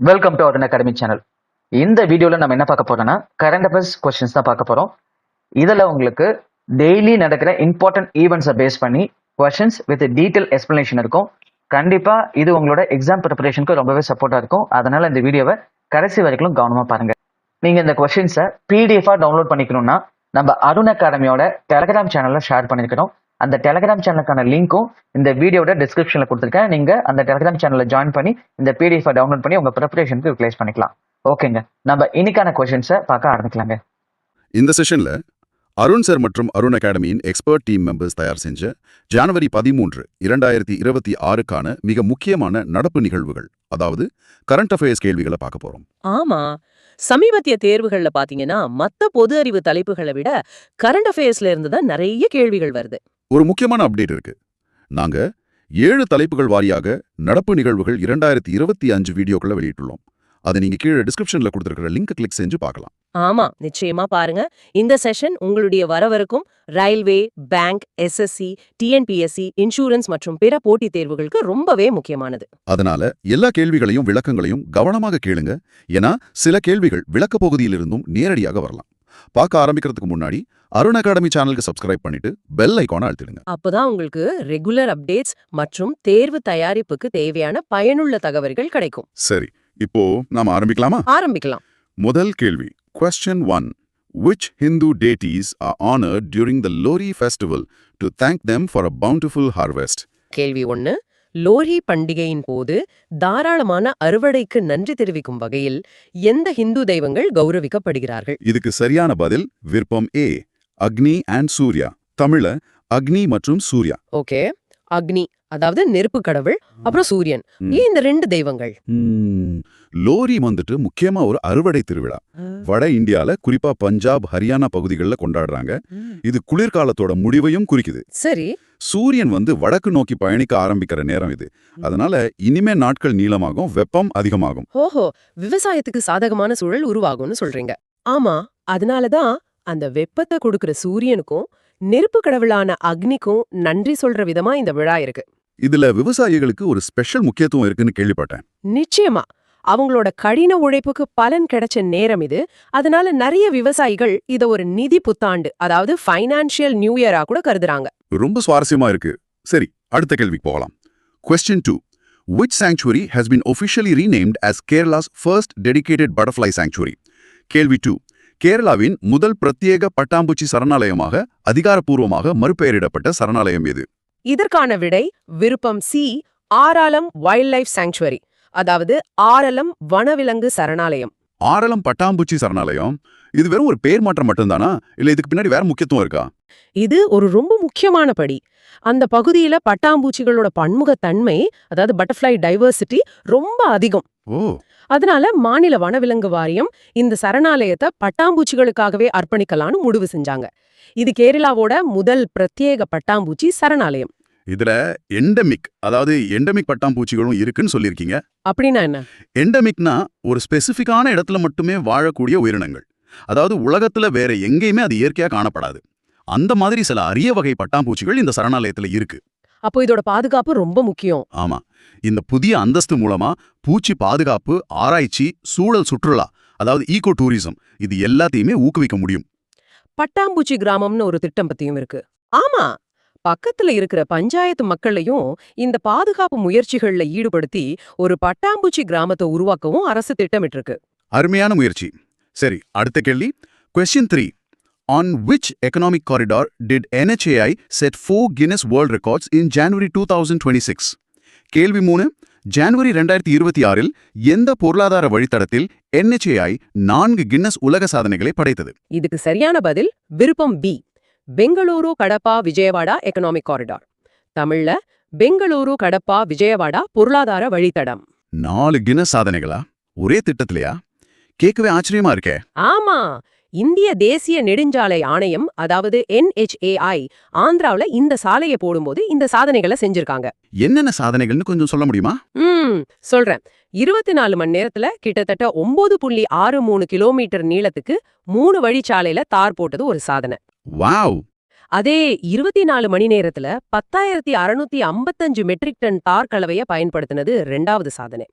Welcome to our academy channel. இந்த வீடியோவில் நம்ம என்ன பார்க்க போறோம்னா கரண்ட் அஃபேர்ஸ் கொஸ்டின்ஸ் தான் பார்க்க போறோம். இதில் உங்களுக்கு டெய்லி நடக்கிற இம்பார்ட்டன்ட் ஈவெண்ட்ஸை பேஸ் பண்ணி கொஸ்டின்ஸ் வித் டீட்டெயில் எக்ஸ்பிளனேஷன் இருக்கும். கண்டிப்பாக இது உங்களோட எக்ஸாம் ப்ரிப்பரேஷனுக்கு ரொம்பவே சப்போர்ட்டாக இருக்கும். அதனால இந்த வீடியோவை கடைசி வரைக்கும் கவனமாக பாருங்க. நீங்கள் இந்த கொஸ்டின்ஸை பிடிஎஃபாக டவுன்லோட் பண்ணிக்கணும்னா நம்ம அருண் அகாடமியோட டெலகிராம் சேனலில் ஷேர் பண்ணியிருக்கிறோம். அந்த டெலகிராம் சேனலுக்கான லிங்க்கும் இந்த வீடியோட டிஸ்கிரிப்ஷனில் கொடுத்துருக்கேன். நீங்கள் அந்த டெலகிராம் சேனலில் ஜாயின் பண்ணி இந்த பிடிஎஃப் டவுன்லோட் பண்ணி உங்கள் ப்ரிப்பரேஷனுக்கு யூட்டிலைஸ் பண்ணிக்கலாம். ஓகேங்க, நம்ம இன்னைக்கான கொஸ்டின்ஸை பார்க்க ஆரம்பிக்கலாங்க. இந்த செஷன்ல அருண் சார் மற்றும் அருண் அகாடமியின் எக்ஸ்பர்ட் டீம் மெம்பர்ஸ் தயார் செஞ்ச ஜனவரி 13, 2026க்கான மிக முக்கியமான நடப்பு நிகழ்வுகள், அதாவது கரண்ட் அஃபேர்ஸ் கேள்விகளை பார்க்க போறோம். ஆமா, சமீபத்திய தேர்வுகள்ல பாத்தீங்கன்னா மத்த பொது அறிவு தலைப்புகளை விட கரண்ட் அஃபேர்ஸ்ல இருந்து தான் நிறைய கேள்விகள் வருது. ஒரு முக்கியமான அப்டேட் இருக்கு. நாங்க 7 தலைப்புகள் வாரியாக நடப்பு நிகழ்வுகள் 2025 வீடியோக்களை வெளியிட்டுள்ளோம். அதை நீங்க கீழே டிஸ்கிரிப்ஷன்ல கொடுத்திருக்கிற லிங்க் கிளிக் செஞ்சு பார்க்கலாம். ஆமா, நிச்சயமா பாருங்க. இந்த செஷன் உங்களுடைய வரவிருக்கும் railway, bank, SSC, TNPSC, insurance மற்றும் பிற போட்டித் தேர்வுகளுக்கு ரொம்பவே முக்கியமானது. அதனால எல்லா கேள்விகளையும் விளக்கங்களையும் கவனமாக கேளுங்க. ஏன்னா சில கேள்விகள் விளக்க பகுதியிலிருந்தும் நேரடியாக வரலாம். பார்க்க ஆரம்பிக்கிறதுக்கு முன்னாடி அருண் அகாடமி சேனலுக்கு சப்ஸ்கிரைப் பண்ணிட்டு பெல் ஐகானை அழுத்திடுங்க. அப்பதான் உங்களுக்கு ரெகுலர் அப்டேட்ஸ் மற்றும் தேர்வு தயாரிப்புக்கு தேவையான பயனுள்ள தகவல்கள் கிடைக்கும். சரி, இப்போ நாம ஆரம்பிக்கலாமா? ஆரம்பிக்கலாம். முதல் கேள்வி, Question 1. Which Hindu deities are honored during the Lohri festival to thank them for a bountiful harvest? கேள்வி 1. லோரி பண்டிகையின் போது தாராளமான அறுவடைக்கு நன்றி தெரிவிக்கும் வகையில் எந்த ஹிந்து தெய்வங்கள் கௌரவிக்கப்படுகிறார்கள்? இதுக்கு சரியான பதில் விருப்பம் ஏ, அக்னி அண்ட் சூர்யா. தமிழ்ல அக்னி மற்றும் சூர்யா. ஓகே, அக்னி அதாவது நெருப்பு கடவுள், அப்புறம் சூரியன். ஏன் இந்த ரெண்டு தெய்வங்கள்? லோரி வந்துட்டு முக்கியமா ஒரு அறுவடை திருவிழா. வட இந்தியால குறிப்பா பஞ்சாப், ஹரியானா பகுதிகளில் கொண்டாடுறாங்க. இது குளிர்காலத்தோட முடிவையும் குறிக்குது. சரி. சூரியன் வடக்கு நோக்கி பயணிக்க ஆரம்பிக்கிற நேரம் இது. அதனால இனிமே நாட்கள் நீளமாகும், வெப்பம் அதிகமாகும். ஓஹோ, விவசாயத்துக்கு சாதகமான சூழல் உருவாகும்னு சொல்றீங்க. ஆமா, அதனாலதான் அந்த வெப்பத்தை கொடுக்கிற சூரியனுக்கும் நெருப்பு கடவுளான அக்னிக்கும் நன்றி சொல்ற விதமா இந்த விழா இருக்கு. இதுல விவசாயிகளுக்கு ஒரு ஸ்பெஷல் முக்கியத்துவம் இருக்குன்னு கேள்விப்பட்டேன். நிச்சயமா, அவங்களோட கடின உழைப்புக்கு பலன் கிடைச்ச நேரம் இது. அதனால நிறைய விவசாயிகள் இத ஒரு நிதி புத்தாண்டு, அதாவது ஃபைனான்சியல் நியூ இயரா கூட கருதுறாங்க. ரொம்ப சுவாரஸ்யமா இருக்கு. சரி, அடுத்த கேள்விக்கு போகலாம். Question 2. Which sanctuary has been officially renamed as Kerala's first dedicated butterfly sanctuary? கேள்வி 2. கேரளாவின் முதல் பிரத்யேக பட்டாம்பூச்சி சரணாலயமாக அதிகாரப்பூர்வமாக மறுபெயரிடப்பட்ட சரணாலயம் எது? இதற்கான விடை விருப்பம் சி, ஆராலம் வைல்ட் லைஃப் சாங்சுவரி, அதாவது ஆரலம் வனவிலங்கு சரணாலயம். ஆரலம் பட்டாம்பூச்சி சரணாலயம், இது வெறும் ஒரு பேர் மாற்றம் மட்டும்தானா, இல்ல இதுக்கு பின்னாடி வேற முக்கியத்துவம் இருக்கா? இது ஒரு ரொம்ப முக்கியமான படி. அந்த பகுதியில பட்டாம்பூச்சிகளோட பன்முகத்தன்மை, அதாவது பட்டர்ஃப்ளை டைவர்சிட்டி ரொம்ப அதிகம். ஓ, அதனால மாநில வனவிலங்கு வாரியம் இந்த சரணாலயத்தை பட்டாம்பூச்சிகளுக்காகவே அர்ப்பணிக்கலான்னு முடிவு செஞ்சாங்க. இது கேரளாவோட முதல் பிரத்யேக பட்டாம்பூச்சி சரணாலயம். இதுல எண்டமிக் பட்டாம்பூச்சிகளும் இருக்குன்னு சொல்லியிருக்கீங்க. அப்படின்னா என்ன? எண்டமிக்னா ஒரு ஸ்பெசிபிக்கான இடத்துல மட்டுமே வாழக்கூடிய உயிரினங்கள். அதாவது உலகத்துல வேற எங்கேயுமே அது இயற்கையா காணப்படாது. அந்த மாதிரி சில அரிய வகை பட்டாம்பூச்சிகள் இந்த சரணாலயத்துல இருக்கு. அப்போ இதோட பாதுகாப்பு ரொம்ப முக்கியம். ஆமா, இந்த புதிய அந்தஸ்து மூலமா பூச்சி பாதுகாப்பு, ஆராய்ச்சி, சூழல் சுற்றுலா, அதாவது ஈகோ டூரிசம், இது எல்லாத்தையுமே ஊக்குவிக்க முடியும். பட்டாம்பூச்சி கிராமம்னு ஒரு திட்டம் பத்தியும் இருக்கு. ஆமா, பக்கத்துல இருக்கிற பஞ்சாயத்து மக்களையும் இந்த பாதுகாப்பு முயற்சிகள்ல ஈடுபடுத்தி ஒரு பட்டாம்பூச்சி கிராமத்தை உருவாக்கவும் அரசு திட்டமிட்டிருக்கு. அருமையான முயற்சி. சரி, அடுத்த கேள்வி. Question 3. On which economic corridor did NHAI set 4 Guinness World Records in January 2026? கேள்வி 3. ஜனவரி 2026 எந்த பொருளாதார வழித்தடத்தில் NHAI 4 கின்னஸ் உலக சாதனைகளை படைத்தது? இதுக்கு சரியான பதில் விருப்பம் B, Bengaluru Kadapa Vijayawada economic corridor. தமிழ்ல பெங்களூரு கடப்பா விஜயவாடா பொருளாதார வழித்தடம். 4 கின்னஸ் சாதனைகளா ஒரே திட்டத்திலையா? கேட்கவே ஆச்சரியமா இருக்கே. ஆமா, இந்திய தேசிய நெடுஞ்சாலை ஆணையம், அதாவது NHAI, ஆந்திராவுல இந்த சாலையை போடும்போது இந்த சாதனைகளை செஞ்சிருக்காங்க. என்னென்ன சாதனைகள்னு கொஞ்சம் சொல்ல முடியுமா? சொல்றேன். 24 மணி நேரத்துல கிட்டத்தட்ட 9.63 கிலோமீட்டர் நீளத்துக்கு 3 வழிச்சாலையில தார் போட்டது ஒரு சாதனை. வாவ்! அதே 24 மணி நேரத்துல 10,655 மெட்ரிக் டன் தார் கலவையை பயன்படுத்தினது 2வது சாதனை.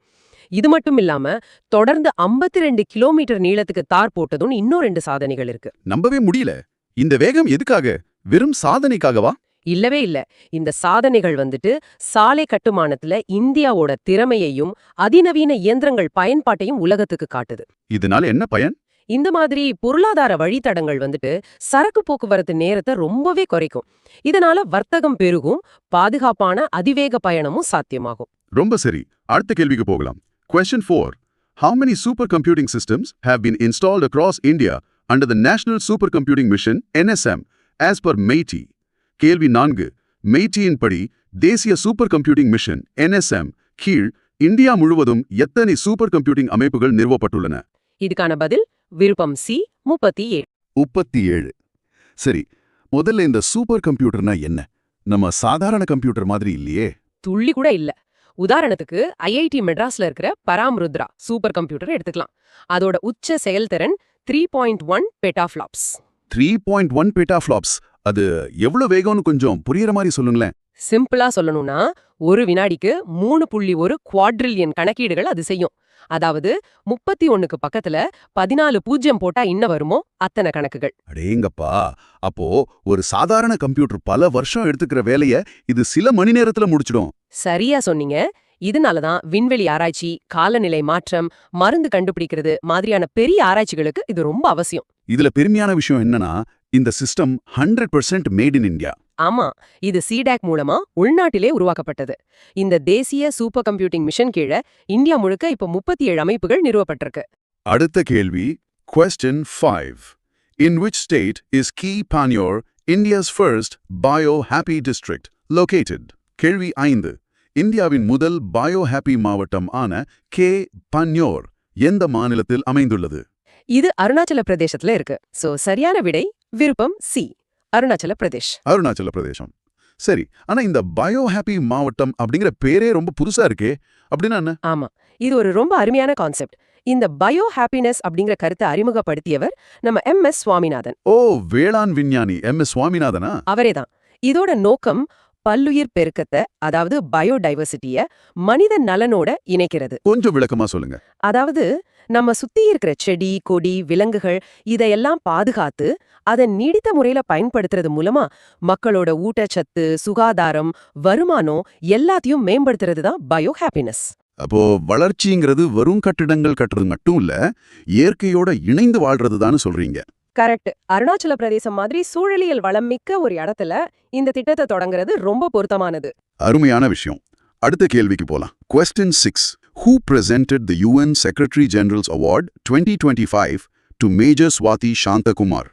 இது மட்டும் இல்லாம தொடர்ந்து 52 கிலோமீட்டர் நீளத்துக்கு தார் போட்டதும் இன்னும் 2 சாதனைகள் இருக்கு. நம்பவே முடியல. இந்த வேகம் எதுக்காக? வெறும் சாதனைக்காகவா? இல்லவே இல்ல. இந்த சாதனைகள் வந்துட்டு சாலை கட்டுமானத்துல இந்தியாவோட திறமையையும் அதிநவீன இயந்திரங்கள் பயன்பாட்டையும் உலகத்துக்கு காட்டுது. இதனால என்ன பயன்? இந்த மாதிரி பொருளாதார வழித்தடங்கள் வந்துட்டு சரக்கு போக்குவரத்து நேரத்தை ரொம்பவே குறைக்கும். இதனால வர்த்தகம் பெருகும், பாதுகாப்பான அதிவேக பயணமும் சாத்தியமாகும். ரொம்ப சரி. அடுத்த கேள்விக்கு போகலாம். Question 4. How many supercomputing systems have been installed across India under the National Supercomputing Mission NSM as per MEITI? கேள்வி 4. MEITI-யின் படி தேசிய சூப்பர் கம்ப்யூட்டிங் மிஷன் NSM கீழ் இந்தியா முழுவதும் எத்தனை சூப்பர் கம்ப்யூட்டிங் அமைப்புகள் நிறுவப்பட்டுள்ளன? இதுக்கான பதில் விருப்பம் சி 37. 37. சரி, முதல்ல இந்த சூப்பர் கம்ப்யூட்டர்னா என்ன? நம்ம சாதாரண கம்ப்யூட்டர் மாதிரி இல்லையே. துள்ளி கூட இல்ல. உதாரணத்துக்கு ஐஐடி மெட்ராஸ்ல இருக்கிற பராம்ருத்ரா சூப்பர் கம்ப்யூட்டர் எடுத்துக்கலாம். அதோட உச்ச செயல்திறன் 3.1 பெட்டாஃப்ளாப்ஸ். 3.1 பெட்டாஃப்ளாப்ஸ். அது எவ்வளவு வேகம்னு கொஞ்சம் புரியுற மாதிரி சொல்லுங்களேன். சிம்பிளா சொல்லணும்னா ஒரு வினாடிக்கு 3.1 குவாட்ரில்லியன் கணக்கீடுகள் அது செய்யும். அதாவது 31க்கு பக்கத்துல 14 பூஜ்யம் போட்டா என்ன வருமோ அத்தனை கணக்குகள். அடேங்கப்பா. அப்போ ஒரு சாதாரண கம்ப்யூட்டர் பல வருஷம் எடுத்துக்கிற வேலைய இது சில மணி நேரத்துல முடிச்சிடும். சரியா சொன்னீங்க. இதனாலதான் விண்வெளி ஆராய்ச்சி, காலநிலை மாற்றம், மருந்து கண்டுபிடிக்கிறது மாதிரியான பெரிய ஆராய்ச்சிகளுக்கு இது ரொம்ப அவசியம். இதுல பெருமையான விஷயம் என்னன்னா, இந்த சிஸ்டம் 100% மேட் இன் இந்தியா. ஆமா, இது CDAC மூலமா உள்நாட்டிலே உருவாக்கப்பட்டது. இந்த தேசிய சூப்பர் கம்ப்யூட்டிங் மிஷன் கீழ இந்தியா முழுக்க இப்ப 37 அமைப்புகள் நிறுவப்பட்டிருக்கு. அடுத்த கேள்வி. Question 5. In which state is Key Panyor, India's first bio-happy district, located? கேள்வி 5. இந்தியாவின் முதல் பயோ-ஹாப்பி மாவட்டம் ஆன கே பன்யோர் எந்த மாநிலத்தில் அமைந்துள்ளது? இது அருணாச்சல பிரதேசத்துல இருக்கு. சோ சரியான விடை விருப்பம் சி, அருணாச்சல பிரதேஷ். அருணாச்சல பிரதேசம். சரி, ஆனா இந்த பயோ-ஹாப்பி மாவட்டம் அப்படிங்கிற பேரே ரொம்ப புதுசா இருக்கே. அப்படின்னா என்ன? ஆமா, இது ஒரு ரொம்ப அருமையான கான்செப்ட். இந்த பயோ ஹாப்பினஸ் அப்படிங்கிற கருத்தை அறிமுகப்படுத்தியவர் நம்ம MS சுவாமிநாதன். ஓ, வேளாண் விஞ்ஞானி MS சுவாமிநாதனா? அவரேதான். இதோட நோக்கம் பல்லுயிர் பெருக்கத்தை, அதாவது பயோடைவர்சிட்டிய மனித நலனோட இணைக்கிறது. கொஞ்சம் விளக்கமா சொல்லுங்க. அதாவது நம்ம சுத்தி இருக்கிற செடி, கொடி, விலங்குகள் இதையெல்லாம் பாதுகாத்து அதை நீடித்த முறையில பயன்படுத்துறது மூலமா மக்களோட ஊட்டச்சத்து, சுகாதாரம், வருமானம் எல்லாத்தையும் மேம்படுத்துறது தான் பயோ ஹாப்பினஸ். அப்போ வளர்ச்சிங்கிறது வெறும் கட்டிடங்கள் கட்டுறது மட்டும் இல்ல, இயற்கையோட இணைந்து வாழ்றதுதான்னு சொல்றீங்க. கரெக்ட். அருணாச்சல பிரதேசம் மாதிரி சூழலியல் வளம் மிக்க ஒரு இடத்துல இந்த திட்டத்தை தொடங்குறது ரொம்ப பொருத்தமானது. அருமையான விஷயம். அடுத்த கேள்விக்கு போலாம். Question 6. Who presented the UN Secretary General's Award 2025 to Major Swati Shantakumar?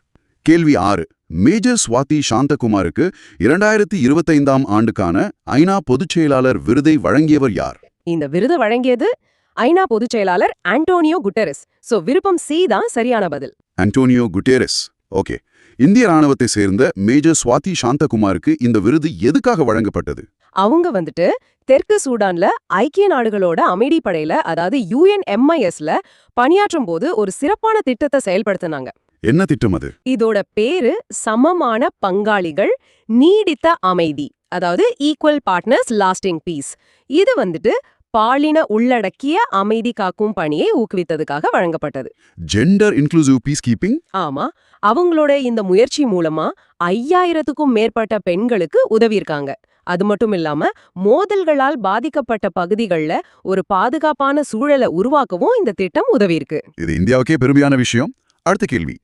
கேள்வி 6. மேஜர் ஸ்வாதி சாந்தகுமாருக்கு 2025ஆம் ஆண்டுக்கான ஐநா பொதுச் செயலாளர் விருதை வழங்கியவர் யார்? இந்த விருது வழங்கியது ஐநா பொதுச் செயலாளர் ஆண்டோனியோ குட்டெரஸ். சோ விருப்பம் சி தான் சரியான பதில். Antonio Guterres. ஓகே. இந்திய ராணுவத்தை சேர்ந்த மேஜர் ஸ்வாதி சாந்தகுமாருக்கு இந்த விருது எதுக்காக வழங்கப்பட்டது? அவங்க வந்துட்டு தெற்கு சூடான்ல ஐக்கிய நாடுகளோட அமைதி படையில, அதாவது UNMISல பணியாற்றும் போது ஒரு சிறப்பான திட்டத்தை செயல்படுத்தினாங்க. என்ன திட்டம் அது? இதோட பேரு சமமான பங்காளிகள் நீடித்த அமைதி, அதாவது ஈக்குவல் பார்ட்னர்ஸ் லாஸ்டிங் பீஸ். இது வந்துட்டு பாலின உள்ளடக்கிய அமைதி காக்கும் பணியை ஊக்குவித்ததுக்காக வழங்கப்பட்டது. Gender inclusive piece keeping. ஆமா, அவங்களோட இந்த முயற்சி மூலமா 5000க்கும் மேற்பட்ட பெண்களுக்கு உதவியிருக்காங்க. அது மட்டும் இல்லாம மோதல்களால் பாதிக்கப்பட்ட பகுதிகள்ல ஒரு பாதுகாப்பான சூழலை உருவாக்கவும் இந்த திட்டம் உதவியிருக்கு. இது இந்தியாவுக்கே பெருமையான விஷயம். அடுத்த கேள்வி.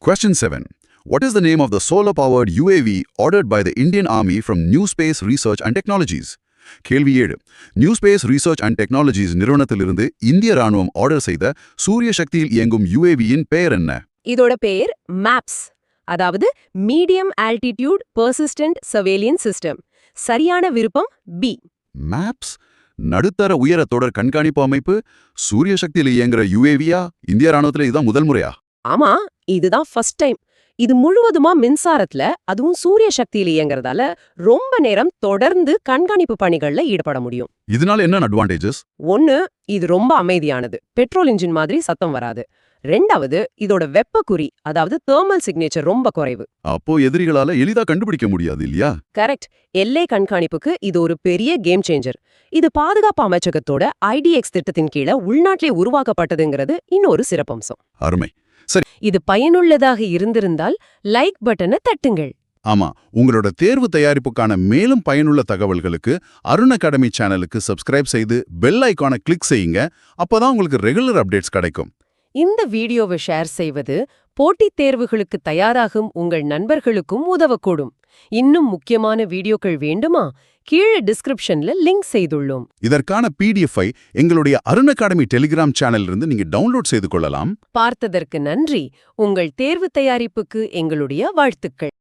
Question 7. What is the name of the solar-powered UAV ordered by the Indian Army from New Space Research and Technologies? கேள்வி 7. New Space Research and Technologies நிறுவனத்திலிருந்து இந்திய ராணுவம் ஆர்டர் செய்த சூரிய சக்தியில் இயங்கும் UAV-யின் பெயர் என்ன? இதோட பெயர் MAPS, அதாவது மீடியம் ஆல்டிடியூட் பெர்சிஸ்டன்ட் சர்வேலியன்ஸ் சிஸ்டம். சரியான விருப்பம் பி. மேப்ஸ் நடுத்தர உயர தொடர் கண்காணிப்பு அமைப்பு சூரிய சக்தியில் இயங்குற UAV-யா? இந்திய ராணுவத்துல இதுதான் முதல் முறையா? ஆமா, இதுதான் ஃபர்ஸ்ட் டைம். இது முழுவதுமா மின்சாரத்துல, அதுவும் சூரிய சக்தியில இயங்குறதால ரொம்ப நேரம் தொடர்ந்து கண்காணிப்பு பணிகள்ல ஈடுபட முடியும். இதனால என்ன அட்வான்டேஜஸ்? 1, இது ரொம்ப அமைதியானது. பெட்ரோல் இன்ஜின் மாதிரி சத்தம் வராது. ரெண்டாவது, இதோட வெப்பக்குறி அதாவது தெர்மல் சிக்னேச்சர் ரொம்ப குறைவு. அப்போ எதிரிகளால எளிதா கண்டுபிடிக்க முடியாது இல்லையா? கரெக்ட். எல்லை கண்காணிப்புக்கு இது ஒரு பெரிய கேம் சேஞ்சர். இது பாதுகாப்பு அமைச்சகத்தோட ஐடிஎக்ஸ் திட்டத்தின் கீழ உள்நாட்டிலே உருவாக்கப்பட்டதுங்கிறது இன்னொரு சிறப்பம்சம். அருமை. சரி. இது பயனுள்ளதாக இருந்திருந்தால் லைக் பட்டனை தட்டுங்கள். ஆமா, உங்களோட தேர்வு தயாரிப்புக்கான மேலும் பயனுள்ள தகவல்களுக்கு அருண் அகாடமி சேனலுக்கு சப்ஸ்கிரைப் செய்து பெல் ஐகானை கிளிக் செய்யுங்க. அப்பதான் உங்களுக்கு ரெகுலர் அப்டேட்ஸ் கிடைக்கும். இந்த வீடியோவை ஷேர் செய்வது போட்டித் தேர்வுகளுக்கு தயாராகும் உங்கள் நண்பர்களுக்கும் உதவக்கூடும். இன்னும் முக்கியமான வீடியோக்கள் வேண்டுமா? கீழே டிஸ்கிரிப்ஷன்ல லிங்க் செய்துள்ளோம். இதற்கான PDF-ஐ எங்களுடைய அருண் அகாடமி டெலிகிராம் சேனலிலிருந்து நீங்க டவுன்லோட் செய்து கொள்ளலாம். பார்த்ததற்கு நன்றி. உங்கள் தேர்வு தயாரிப்புக்கு எங்களுடைய வாழ்த்துக்கள்.